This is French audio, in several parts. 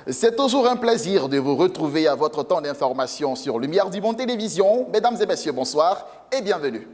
C'est toujours un plaisir de vous retrouver à votre temps d'information sur Lumière du Monde Télévision. Mesdames et messieurs, bonsoir et bienvenue.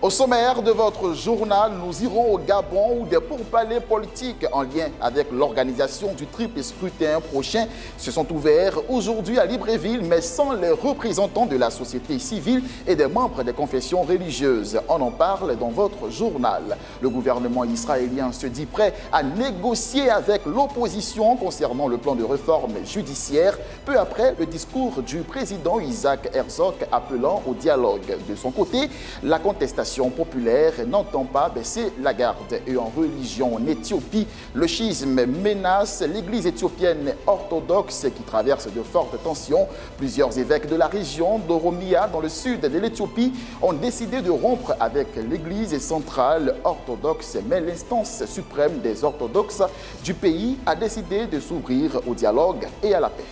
Au sommaire de votre journal, nous irons au Gabon où des pourparlers politiques en lien avec l'organisation du triple scrutin prochain se sont ouverts aujourd'hui à Libreville, mais sans les représentants de la société civile et des membres des confessions religieuses. On en parle dans votre journal. Le gouvernement israélien se dit prêt à négocier avec l'opposition concernant le plan de réforme judiciaire, peu après le discours du président Isaac Herzog appelant au dialogue. De son côté, la contestation populaire n'entend pas baisser la garde. Et en religion en Éthiopie, le schisme menace l'église éthiopienne orthodoxe qui traverse de fortes tensions. Plusieurs évêques de la région d'Oromia, dans le sud de l'Éthiopie, ont décidé de rompre avec l'église centrale orthodoxe. Mais l'instance suprême des orthodoxes du pays a décidé de s'ouvrir au dialogue et à la paix.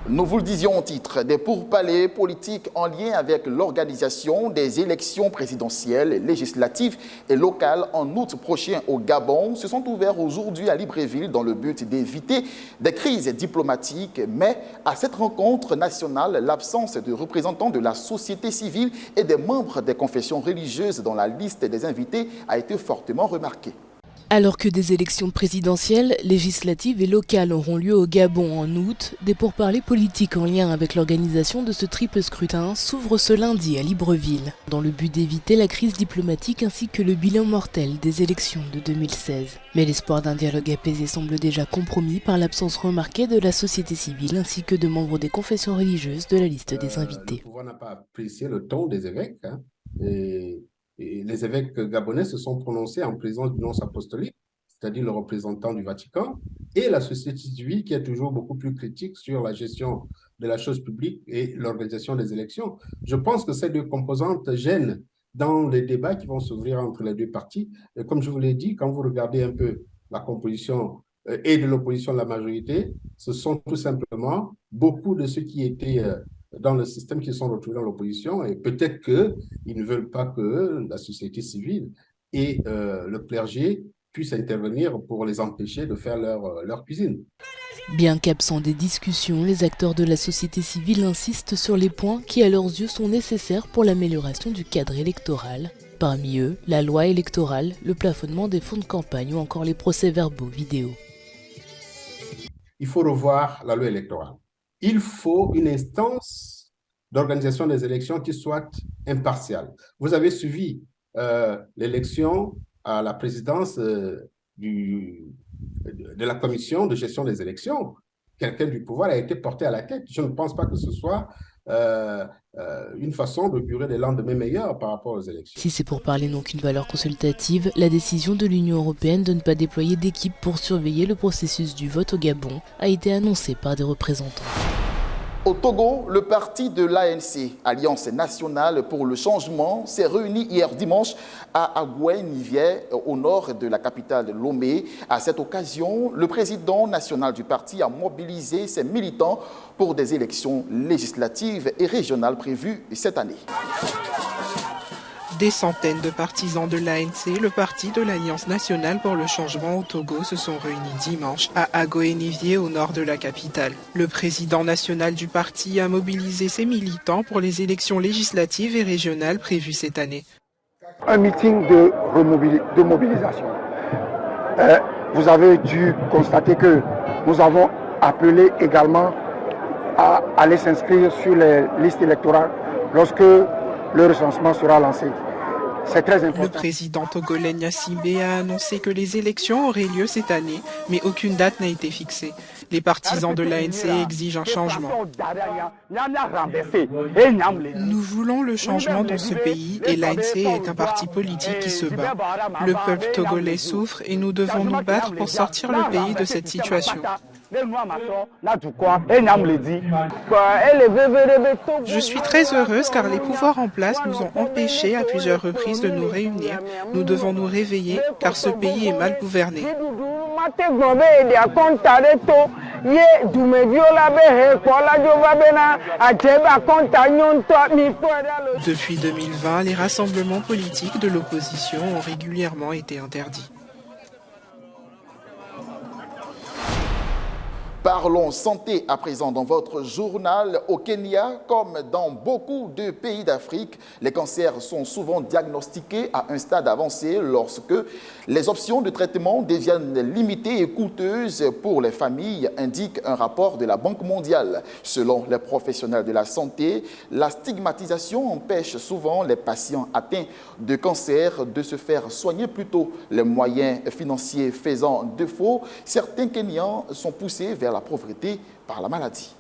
Nous vous le disions au titre, des pourparlers politiques en lien avec l'organisation des élections présidentielles, législatives et locales en août prochain au Gabon se sont ouverts aujourd'hui à Libreville dans le but d'éviter des crises diplomatiques. Mais à cette rencontre nationale, l'absence de représentants de la société civile et des membres des confessions religieuses dans la liste des invités a été fortement remarquée. Alors que des élections présidentielles, législatives et locales auront lieu au Gabon en août, des pourparlers politiques en lien avec l'organisation de ce triple scrutin s'ouvrent ce lundi à Libreville, dans le but d'éviter la crise diplomatique ainsi que le bilan mortel des élections de 2016. Mais l'espoir d'un dialogue apaisé semble déjà compromis par l'absence remarquée de la société civile ainsi que de membres des confessions religieuses de la liste des invités. Le pouvoir n'a pas apprécié le ton des évêques, et les évêques gabonais se sont prononcés en présence du nonce apostolique, c'est-à-dire le représentant du Vatican, et la société civile qui est toujours beaucoup plus critique sur la gestion de la chose publique et l'organisation des élections. Je pense que ces deux composantes gênent dans les débats qui vont s'ouvrir entre les deux partis. Et comme je vous l'ai dit, quand vous regardez un peu la composition et de l'opposition de la majorité, ce sont tout simplement beaucoup de ceux qui étaient dans le système qui se sont retrouvés dans l'opposition, et peut-être qu'ils ne veulent pas que la société civile et le clergé puissent intervenir pour les empêcher de faire leur cuisine. Bien qu'absents des discussions, les acteurs de la société civile insistent sur les points qui, à leurs yeux, sont nécessaires pour l'amélioration du cadre électoral. Parmi eux, la loi électorale, le plafonnement des fonds de campagne ou encore les procès-verbaux vidéo. Il faut revoir la loi électorale. Il faut une instance d'organisation des élections qui soit impartiale. Vous avez suivi l'élection à la présidence de la commission de gestion des élections. Quelqu'un du pouvoir a été porté à la tête. Je ne pense pas que ce soit une façon d'augurer des lendemains meilleurs par rapport aux élections. Si c'est pour parler non qu'une valeur consultative, la décision de l'Union européenne de ne pas déployer d'équipe pour surveiller le processus du vote au Gabon a été annoncée par des représentants. Au Togo, le parti de l'ANC, Alliance nationale pour le changement, s'est réuni hier dimanche à Agoué-Nivier, au nord de la capitale Lomé. À cette occasion, le président national du parti a mobilisé ses militants pour des élections législatives et régionales prévues cette année. Des centaines de partisans de l'ANC, le parti de l'Alliance nationale pour le changement au Togo, se sont réunis dimanche à Agoué-Nivier, au nord de la capitale. Le président national du parti a mobilisé ses militants pour les élections législatives et régionales prévues cette année. Un meeting de mobilisation. Vous avez dû constater que nous avons appelé également à aller s'inscrire sur les listes électorales lorsque le recensement sera lancé. C'est très important. Le président togolais Gnassingbé a annoncé que les élections auraient lieu cette année, mais aucune date n'a été fixée. Les partisans de l'ANC exigent un changement. Nous voulons le changement dans ce pays et l'ANC est un parti politique qui se bat. Le peuple togolais souffre et nous devons nous battre pour sortir le pays de cette situation. Je suis très heureuse car les pouvoirs en place nous ont empêchés à plusieurs reprises de nous réunir. Nous devons nous réveiller car ce pays est mal gouverné. Depuis 2020, les rassemblements politiques de l'opposition ont régulièrement été interdits. Parlons santé à présent dans votre journal. Au Kenya, comme dans beaucoup de pays d'Afrique, les cancers sont souvent diagnostiqués à un stade avancé lorsque les options de traitement deviennent limitées et coûteuses pour les familles, indique un rapport de la Banque mondiale. Selon les professionnels de la santé, la stigmatisation empêche souvent les patients atteints de cancer de se faire soigner plus tôt. Les moyens financiers faisant défaut, certains Kenyans sont poussés vers la pauvreté par la maladie.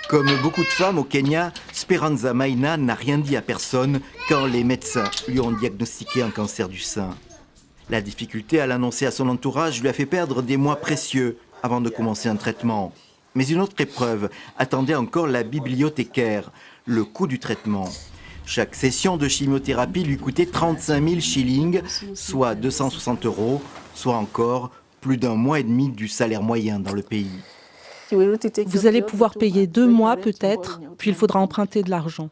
Comme beaucoup de femmes au Kenya, Speranza Maina n'a rien dit à personne quand les médecins lui ont diagnostiqué un cancer du sein. La difficulté à l'annoncer à son entourage lui a fait perdre des mois précieux avant de commencer un traitement. Mais une autre épreuve attendait encore la bibliothécaire, le coût du traitement. Chaque session de chimiothérapie lui coûtait 35 000 shillings, soit 260 €, soit encore plus d'un mois et demi du salaire moyen dans le pays. Vous allez pouvoir payer 2 mois peut-être, puis il faudra emprunter de l'argent.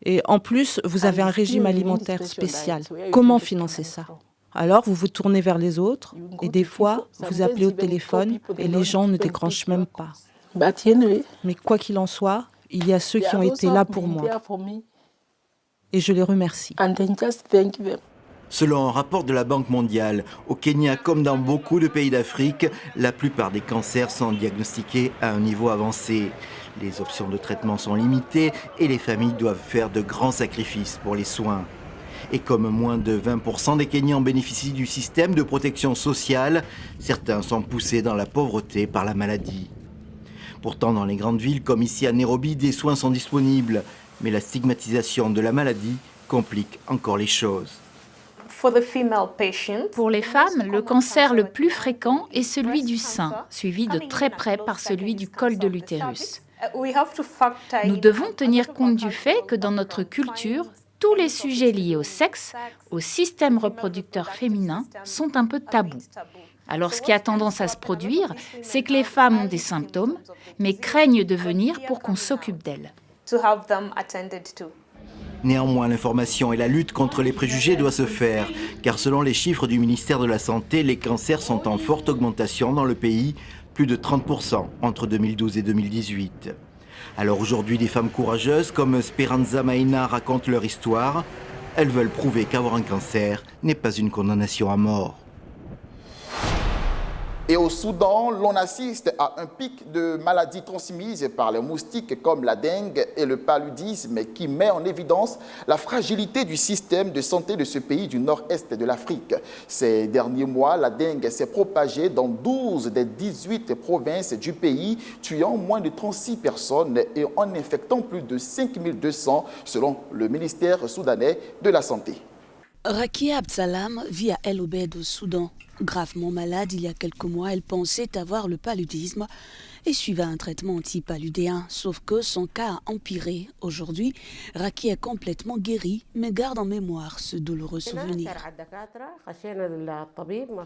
Et en plus, vous avez un régime alimentaire spécial. Comment financer ça? Alors, vous vous tournez vers les autres et des fois, vous appelez au téléphone et les gens ne décrochent même pas. Mais quoi qu'il en soit, il y a ceux qui ont été là pour moi. Et je les remercie. Selon un rapport de la Banque mondiale, au Kenya comme dans beaucoup de pays d'Afrique, la plupart des cancers sont diagnostiqués à un niveau avancé. Les options de traitement sont limitées et les familles doivent faire de grands sacrifices pour les soins. Et comme moins de 20% des Kenyans bénéficient du système de protection sociale, certains sont poussés dans la pauvreté par la maladie. Pourtant, dans les grandes villes comme ici à Nairobi, des soins sont disponibles, mais la stigmatisation de la maladie complique encore les choses. Pour les femmes, le cancer le plus fréquent est celui du sein, suivi de très près par celui du col de l'utérus. Nous devons tenir compte du fait que dans notre culture, tous les sujets liés au sexe, au système reproducteur féminin, sont un peu tabous. Alors ce qui a tendance à se produire, c'est que les femmes ont des symptômes, mais craignent de venir pour qu'on s'occupe d'elles. Néanmoins, l'information et la lutte contre les préjugés doivent se faire, car selon les chiffres du ministère de la Santé, les cancers sont en forte augmentation dans le pays, plus de 30% entre 2012 et 2018. Alors aujourd'hui, des femmes courageuses comme Speranza Maina racontent leur histoire. Elles veulent prouver qu'avoir un cancer n'est pas une condamnation à mort. Et au Soudan, l'on assiste à un pic de maladies transmises par les moustiques comme la dengue et le paludisme qui met en évidence la fragilité du système de santé de ce pays du nord-est de l'Afrique. Ces derniers mois, la dengue s'est propagée dans 12 des 18 provinces du pays, tuant moins de 36 personnes et en infectant plus de 5200 selon le ministère soudanais de la Santé. Rakia Absalam vit à El Obeid au Soudan. Gravement malade, il y a quelques mois, elle pensait avoir le paludisme et suivait un traitement antipaludéen. Sauf que son cas a empiré. Aujourd'hui, Raki est complètement guérie, mais garde en mémoire ce douloureux souvenir.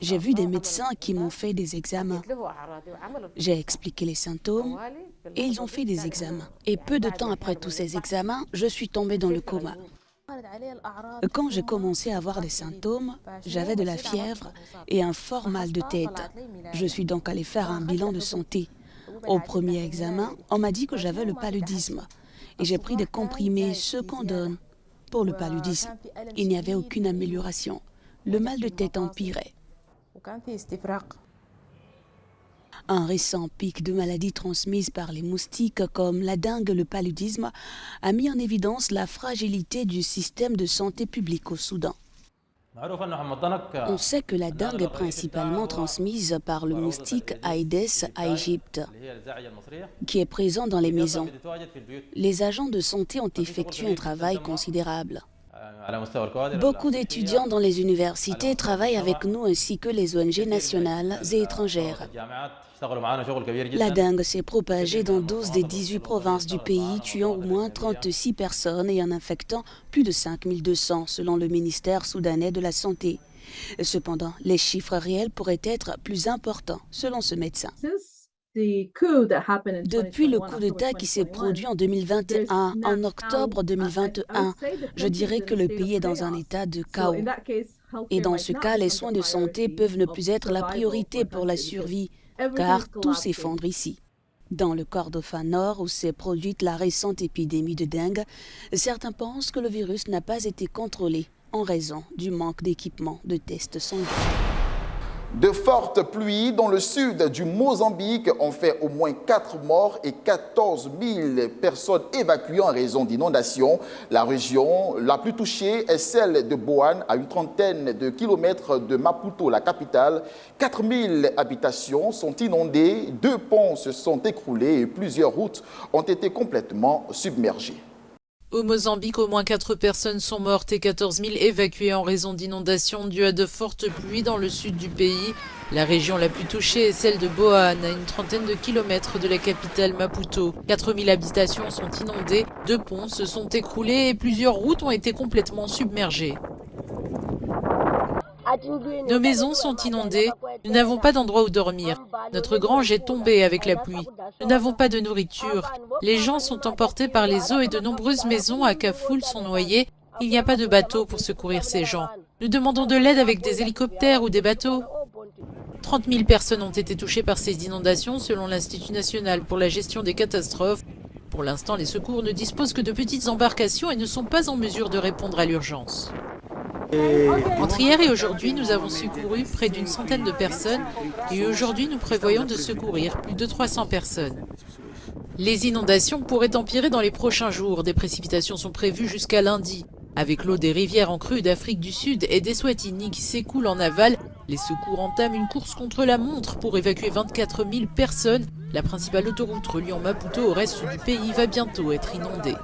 J'ai vu des médecins qui m'ont fait des examens. J'ai expliqué les symptômes et ils ont fait des examens. Et peu de temps après tous ces examens, je suis tombée dans le coma. Quand j'ai commencé à avoir des symptômes, j'avais de la fièvre et un fort mal de tête. Je suis donc allée faire un bilan de santé. Au premier examen, on m'a dit que j'avais le paludisme et j'ai pris des comprimés, ceux qu'on donne pour le paludisme. Il n'y avait aucune amélioration. Le mal de tête empirait. Un récent pic de maladies transmises par les moustiques comme la dengue et le paludisme a mis en évidence la fragilité du système de santé publique au Soudan. On sait que la dengue est principalement transmise par le moustique Aedes aegypti, qui est présent dans les maisons. Les agents de santé ont effectué un travail considérable. Beaucoup d'étudiants dans les universités travaillent avec nous ainsi que les ONG nationales et étrangères. La dengue s'est propagée dans 12 des 18 provinces du pays, tuant au moins 36 personnes et en infectant plus de 5200 selon le ministère soudanais de la Santé. Cependant, les chiffres réels pourraient être plus importants selon ce médecin. Depuis le coup d'État qui s'est produit en 2021, en octobre 2021, je dirais que le pays est dans un état de chaos. Et dans ce cas, les soins de santé peuvent ne plus être la priorité pour la survie, car tout s'effondre ici. Dans le Kordofan Nord, où s'est produite la récente épidémie de dengue, certains pensent que le virus n'a pas été contrôlé en raison du manque d'équipements de tests sanguins. De fortes pluies dans le sud du Mozambique ont fait au moins 4 morts et 14 000 personnes évacuées en raison d'inondations. La région la plus touchée est celle de Boane, à une trentaine de kilomètres de Maputo, la capitale. 4 000 habitations sont inondées, 2 ponts se sont écroulés et plusieurs routes ont été complètement submergées. Au Mozambique, au moins 4 personnes sont mortes et 14 000 évacuées en raison d'inondations dues à de fortes pluies dans le sud du pays. La région la plus touchée est celle de Boane, à une trentaine de kilomètres de la capitale Maputo. 4 000 habitations sont inondées, 2 ponts se sont écroulés et plusieurs routes ont été complètement submergées. Nos maisons sont inondées, nous n'avons pas d'endroit où dormir. Notre grange est tombée avec la pluie. Nous n'avons pas de nourriture. Les gens sont emportés par les eaux et de nombreuses maisons à Kaful sont noyées. Il n'y a pas de bateau pour secourir ces gens. Nous demandons de l'aide avec des hélicoptères ou des bateaux. 30 000 personnes ont été touchées par ces inondations selon l'Institut national pour la gestion des catastrophes. Pour l'instant, les secours ne disposent que de petites embarcations et ne sont pas en mesure de répondre à l'urgence. Entre hier et aujourd'hui, nous avons secouru près d'une centaine de personnes et aujourd'hui, nous prévoyons de secourir plus de 300 personnes. Les inondations pourraient empirer dans les prochains jours. Des précipitations sont prévues jusqu'à lundi. Avec l'eau des rivières en crue d'Afrique du Sud et d'Eswatini qui s'écoulent en aval, les secours entament une course contre la montre pour évacuer 24 000 personnes. La principale autoroute reliant Maputo au reste du pays va bientôt être inondée.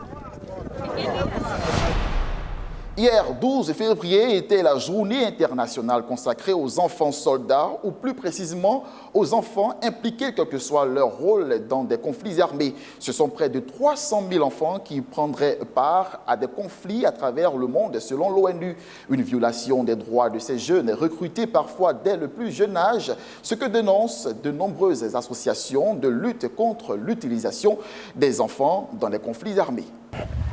Hier, 12 février, était la journée internationale consacrée aux enfants soldats, ou plus précisément aux enfants impliqués, quel que soit leur rôle dans des conflits armés. Ce sont près de 300 000 enfants qui prendraient part à des conflits à travers le monde, selon l'ONU. Une violation des droits de ces jeunes, recrutés parfois dès le plus jeune âge, ce que dénoncent de nombreuses associations de lutte contre l'utilisation des enfants dans les conflits armés.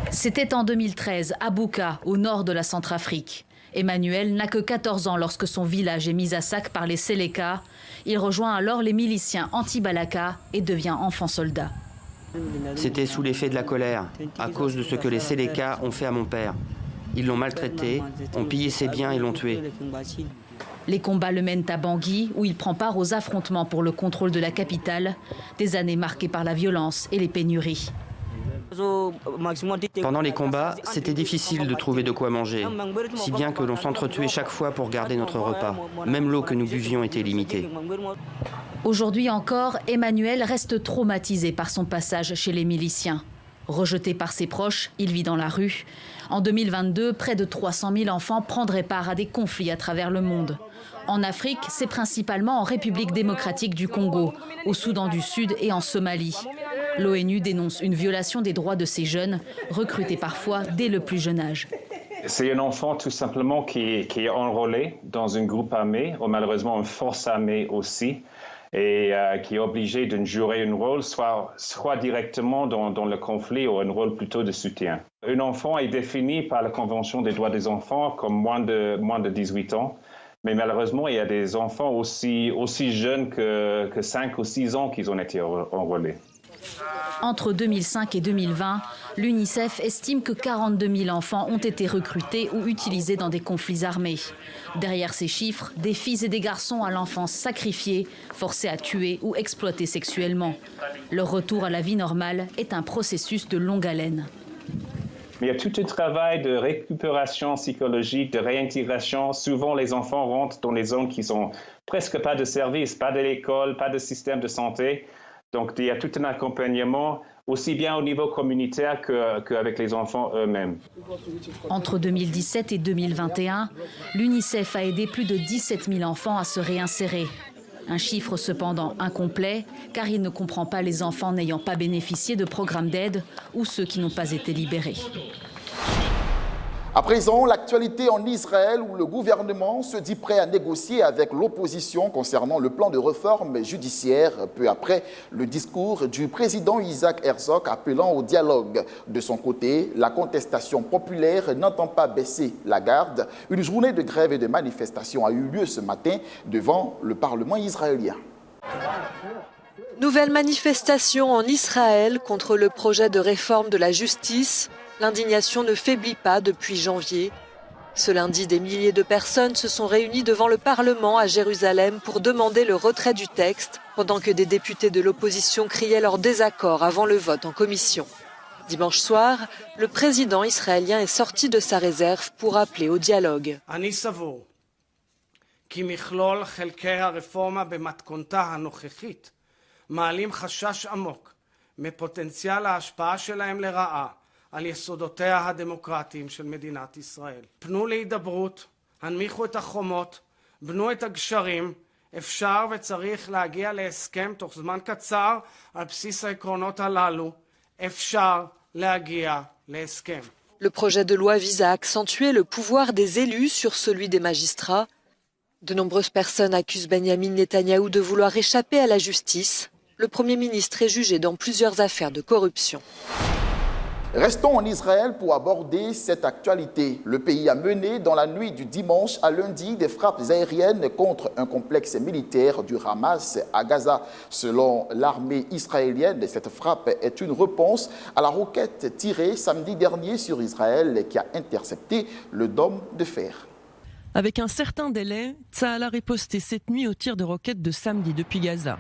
C'était en 2013, à Buka, au nord de la Centrafrique. Emmanuel n'a que 14 ans lorsque son village est mis à sac par les Séléka. Il rejoint alors les miliciens anti-Balaka et devient enfant soldat. C'était sous l'effet de la colère, à cause de ce que les Séléka ont fait à mon père. Ils l'ont maltraité, ont pillé ses biens et l'ont tué. Les combats le mènent à Bangui, où il prend part aux affrontements pour le contrôle de la capitale, des années marquées par la violence et les pénuries. Pendant les combats, c'était difficile de trouver de quoi manger, si bien que l'on s'entretuait chaque fois pour garder notre repas. Même l'eau que nous buvions était limitée. Aujourd'hui encore, Emmanuel reste traumatisé par son passage chez les miliciens. Rejeté par ses proches, il vit dans la rue. En 2022, près de 300 000 enfants prendraient part à des conflits à travers le monde. En Afrique, c'est principalement en République démocratique du Congo, au Soudan du Sud et en Somalie. L'ONU dénonce une violation des droits de ces jeunes, recrutés parfois dès le plus jeune âge. C'est un enfant tout simplement qui est enrôlé dans un groupe armé, ou malheureusement une force armée aussi, et qui est obligé de jouer un rôle soit directement dans le conflit ou un rôle plutôt de soutien. Un enfant est défini par la Convention des droits des enfants comme moins de 18 ans. Mais malheureusement, il y a des enfants aussi jeunes que 5 ou 6 ans qui ont été enrôlés. Entre 2005 et 2020, l'UNICEF estime que 42 000 enfants ont été recrutés ou utilisés dans des conflits armés. Derrière ces chiffres, des filles et des garçons à l'enfance sacrifiés, forcés à tuer ou exploités sexuellement. Leur retour à la vie normale est un processus de longue haleine. Mais il y a tout un travail de récupération psychologique, de réintégration. Souvent, les enfants rentrent dans des zones qui n'ont presque pas de services, pas de l'école, pas de système de santé. Donc, il y a tout un accompagnement, aussi bien au niveau communautaire qu'avec les enfants eux-mêmes. Entre 2017 et 2021, l'UNICEF a aidé plus de 17 000 enfants à se réinsérer. Un chiffre cependant incomplet, car il ne comprend pas les enfants n'ayant pas bénéficié de programmes d'aide ou ceux qui n'ont pas été libérés. À présent, l'actualité en Israël où le gouvernement se dit prêt à négocier avec l'opposition concernant le plan de réforme judiciaire peu après le discours du président Isaac Herzog appelant au dialogue. De son côté, la contestation populaire n'entend pas baisser la garde. Une journée de grève et de manifestation a eu lieu ce matin devant le Parlement israélien. Nouvelle manifestation en Israël contre le projet de réforme de la justice. L'indignation ne faiblit pas depuis janvier. Ce lundi, des milliers de personnes se sont réunies devant le Parlement à Jérusalem pour demander le retrait du texte, pendant que des députés de l'opposition criaient leur désaccord avant le vote en commission. Dimanche soir, le président israélien est sorti de sa réserve pour appeler au dialogue. על יסודותיה הדמוקרטיים של מדינת ישראל. פנו להידברות, הנמיכו את החומות, בנו את הגשרים, אפשר וצריך להגיע להסכם תוך זמן קצר על בסיס העקרונות הללו, אפשר להגיע להסכם. Le projet de loi vise à accentuer le pouvoir des élus sur celui des magistrats. De nombreuses personnes accusent Benyamin Netanyahou de vouloir échapper à la justice. Le Premier ministre est jugé dans plusieurs affaires de corruption. Restons en Israël pour aborder cette actualité. Le pays a mené dans la nuit du dimanche à lundi des frappes aériennes contre un complexe militaire du Hamas à Gaza. Selon l'armée israélienne, cette frappe est une réponse à la roquette tirée samedi dernier sur Israël qui a intercepté le dôme de fer. Avec un certain délai, Tsahal a riposté cette nuit au tir de roquettes de samedi depuis Gaza.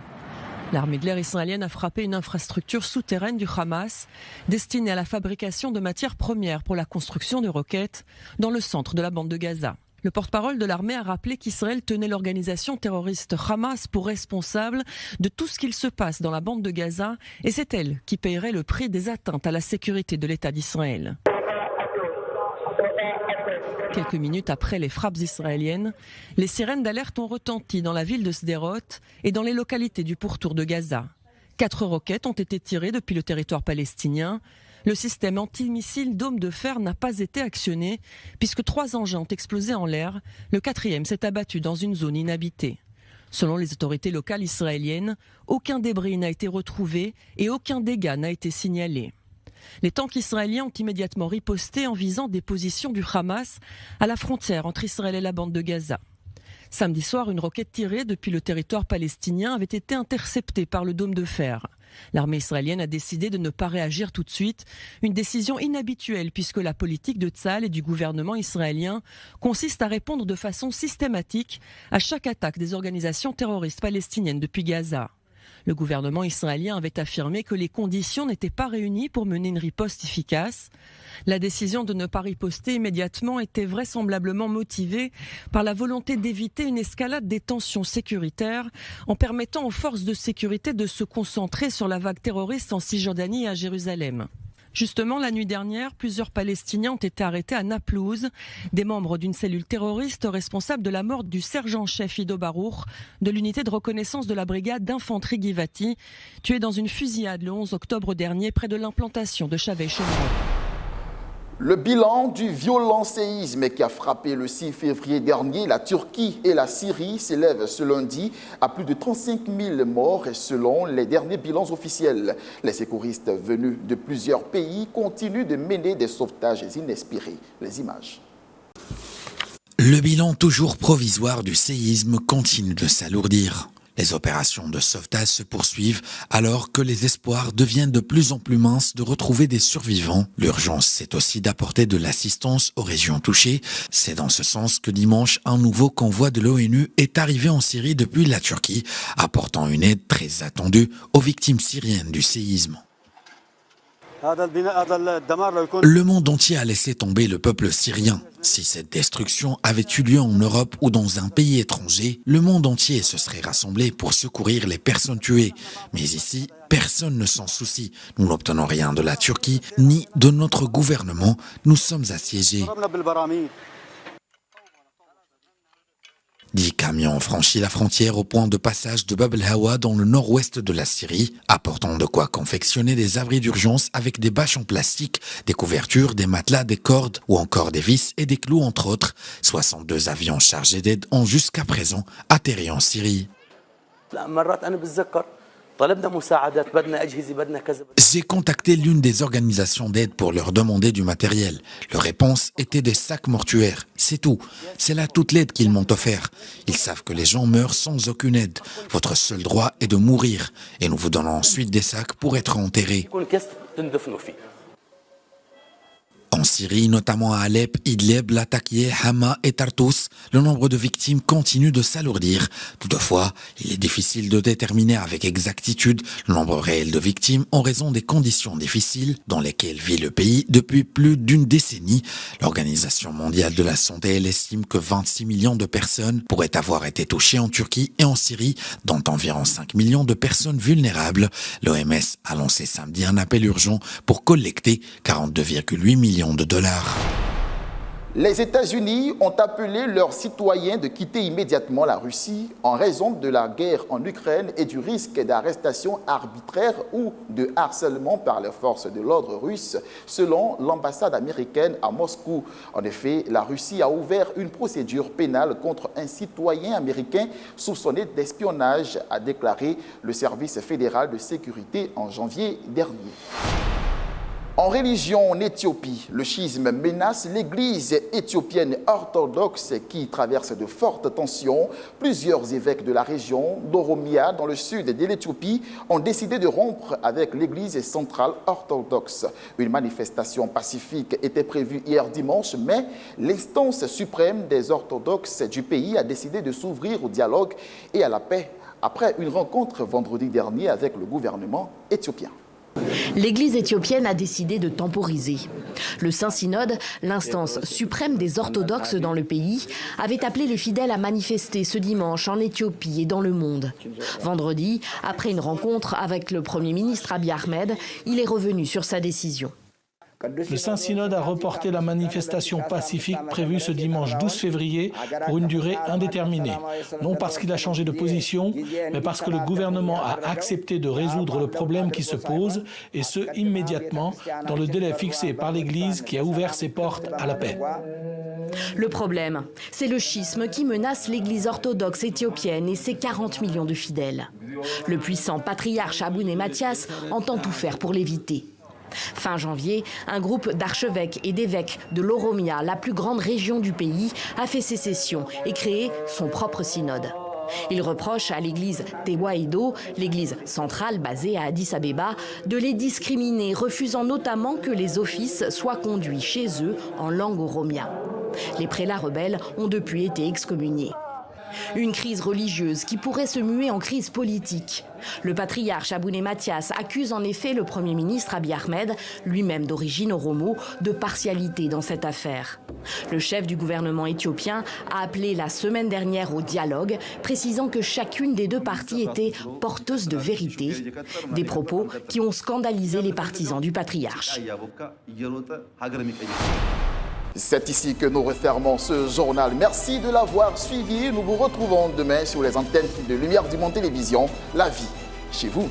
L'armée de l'air israélienne a frappé une infrastructure souterraine du Hamas destinée à la fabrication de matières premières pour la construction de roquettes dans le centre de la bande de Gaza. Le porte-parole de l'armée a rappelé qu'Israël tenait l'organisation terroriste Hamas pour responsable de tout ce qu'il se passe dans la bande de Gaza et c'est elle qui paierait le prix des atteintes à la sécurité de l'État d'Israël. Quelques minutes après les frappes israéliennes, les sirènes d'alerte ont retenti dans la ville de Sderot et dans les localités du pourtour de Gaza. 4 roquettes ont été tirées depuis le territoire palestinien. Le système antimissile Dôme de fer n'a pas été actionné puisque 3 engins ont explosé en l'air. Le 4e s'est abattu dans une zone inhabitée. Selon les autorités locales israéliennes, aucun débris n'a été retrouvé et aucun dégât n'a été signalé. Les tanks israéliens ont immédiatement riposté en visant des positions du Hamas à la frontière entre Israël et la bande de Gaza. Samedi soir, une roquette tirée depuis le territoire palestinien avait été interceptée par le dôme de fer. L'armée israélienne a décidé de ne pas réagir tout de suite, une décision inhabituelle puisque la politique de Tsahal et du gouvernement israélien consiste à répondre de façon systématique à chaque attaque des organisations terroristes palestiniennes depuis Gaza. Le gouvernement israélien avait affirmé que les conditions n'étaient pas réunies pour mener une riposte efficace. La décision de ne pas riposter immédiatement était vraisemblablement motivée par la volonté d'éviter une escalade des tensions sécuritaires en permettant aux forces de sécurité de se concentrer sur la vague terroriste en Cisjordanie et à Jérusalem. Justement, la nuit dernière, plusieurs Palestiniens ont été arrêtés à Naplouse, des membres d'une cellule terroriste responsable de la mort du sergent-chef Ido Barour de l'unité de reconnaissance de la brigade d'infanterie Givati, tué dans une fusillade le 11 octobre dernier près de l'implantation de Chavez-Chomron. Le bilan du violent séisme qui a frappé le 6 février dernier la Turquie et la Syrie s'élève ce lundi à plus de 35 000 morts selon les derniers bilans officiels. Les secouristes venus de plusieurs pays continuent de mener des sauvetages inespérés. Les images. Le bilan toujours provisoire du séisme continue de s'alourdir. Les opérations de sauvetage se poursuivent alors que les espoirs deviennent de plus en plus minces de retrouver des survivants. L'urgence, c'est aussi d'apporter de l'assistance aux régions touchées. C'est dans ce sens que dimanche, un nouveau convoi de l'ONU est arrivé en Syrie depuis la Turquie, apportant une aide très attendue aux victimes syriennes du séisme. Le monde entier a laissé tomber le peuple syrien. Si cette destruction avait eu lieu en Europe ou dans un pays étranger, le monde entier se serait rassemblé pour secourir les personnes tuées. Mais ici, personne ne s'en soucie. Nous n'obtenons rien de la Turquie ni de notre gouvernement. Nous sommes assiégés. 10 camions ont franchi la frontière au point de passage de Bab el-Hawa dans le nord-ouest de la Syrie, apportant de quoi confectionner des abris d'urgence avec des bâches en plastique, des couvertures, des matelas, des cordes ou encore des vis et des clous entre autres. 62 avions chargés d'aide ont jusqu'à présent atterri en Syrie. J'ai contacté l'une des organisations d'aide pour leur demander du matériel. Leur réponse était des sacs mortuaires. C'est tout. C'est là toute l'aide qu'ils m'ont offert. Ils savent que les gens meurent sans aucune aide. Votre seul droit est de mourir. Et nous vous donnons ensuite des sacs pour être enterrés. En Syrie, notamment à Alep, Idlib, Latakia, Hama et Tartus, le nombre de victimes continue de s'alourdir. Toutefois, il est difficile de déterminer avec exactitude le nombre réel de victimes en raison des conditions difficiles dans lesquelles vit le pays depuis plus d'une décennie. L'Organisation mondiale de la santé elle estime que 26 millions de personnes pourraient avoir été touchées en Turquie et en Syrie, dont environ 5 millions de personnes vulnérables. L'OMS a lancé samedi un appel urgent pour collecter 42,8 millions de dollars. Les États-Unis ont appelé leurs citoyens de quitter immédiatement la Russie en raison de la guerre en Ukraine et du risque d'arrestation arbitraire ou de harcèlement par les forces de l'ordre russes, selon l'ambassade américaine à Moscou. En effet, la Russie a ouvert une procédure pénale contre un citoyen américain soupçonné d'espionnage, a déclaré le service fédéral de sécurité en janvier dernier. En religion en Éthiopie, le schisme menace l'église éthiopienne orthodoxe qui traverse de fortes tensions. Plusieurs évêques de la région d'Oromia, dans le sud de l'Éthiopie, ont décidé de rompre avec l'église centrale orthodoxe. Une manifestation pacifique était prévue hier dimanche, mais l'instance suprême des orthodoxes du pays a décidé de s'ouvrir au dialogue et à la paix après une rencontre vendredi dernier avec le gouvernement éthiopien. L'Église éthiopienne a décidé de temporiser. Le Saint-Synode, l'instance suprême des orthodoxes dans le pays, avait appelé les fidèles à manifester ce dimanche en Éthiopie et dans le monde. Vendredi, après une rencontre avec le Premier ministre Abiy Ahmed, il est revenu sur sa décision. Le Saint-Synode a reporté la manifestation pacifique prévue ce dimanche 12 février pour une durée indéterminée. Non parce qu'il a changé de position, mais parce que le gouvernement a accepté de résoudre le problème qui se pose, et ce immédiatement, dans le délai fixé par l'Église qui a ouvert ses portes à la paix. Le problème, c'est le schisme qui menace l'Église orthodoxe éthiopienne et ses 40 millions de fidèles. Le puissant patriarche Abouné Mathias entend tout faire pour l'éviter. Fin janvier, un groupe d'archevêques et d'évêques de l'Oromia, la plus grande région du pays, a fait sécession et créé son propre synode. Il reproche à l'église Tewahedo, l'église centrale basée à Addis Abeba, de les discriminer, refusant notamment que les offices soient conduits chez eux en langue oromia. Les prélats rebelles ont depuis été excommuniés. Une crise religieuse qui pourrait se muer en crise politique. Le patriarche Abouné Mathias accuse en effet le Premier ministre Abiy Ahmed, lui-même d'origine oromo, de partialité dans cette affaire. Le chef du gouvernement éthiopien a appelé la semaine dernière au dialogue, précisant que chacune des deux parties était porteuse de vérité, des propos qui ont scandalisé les partisans du patriarche. C'est ici que nous refermons ce journal. Merci de l'avoir suivi. Nous vous retrouvons demain sur les antennes de Lumière du Monde Télévision. La vie chez vous.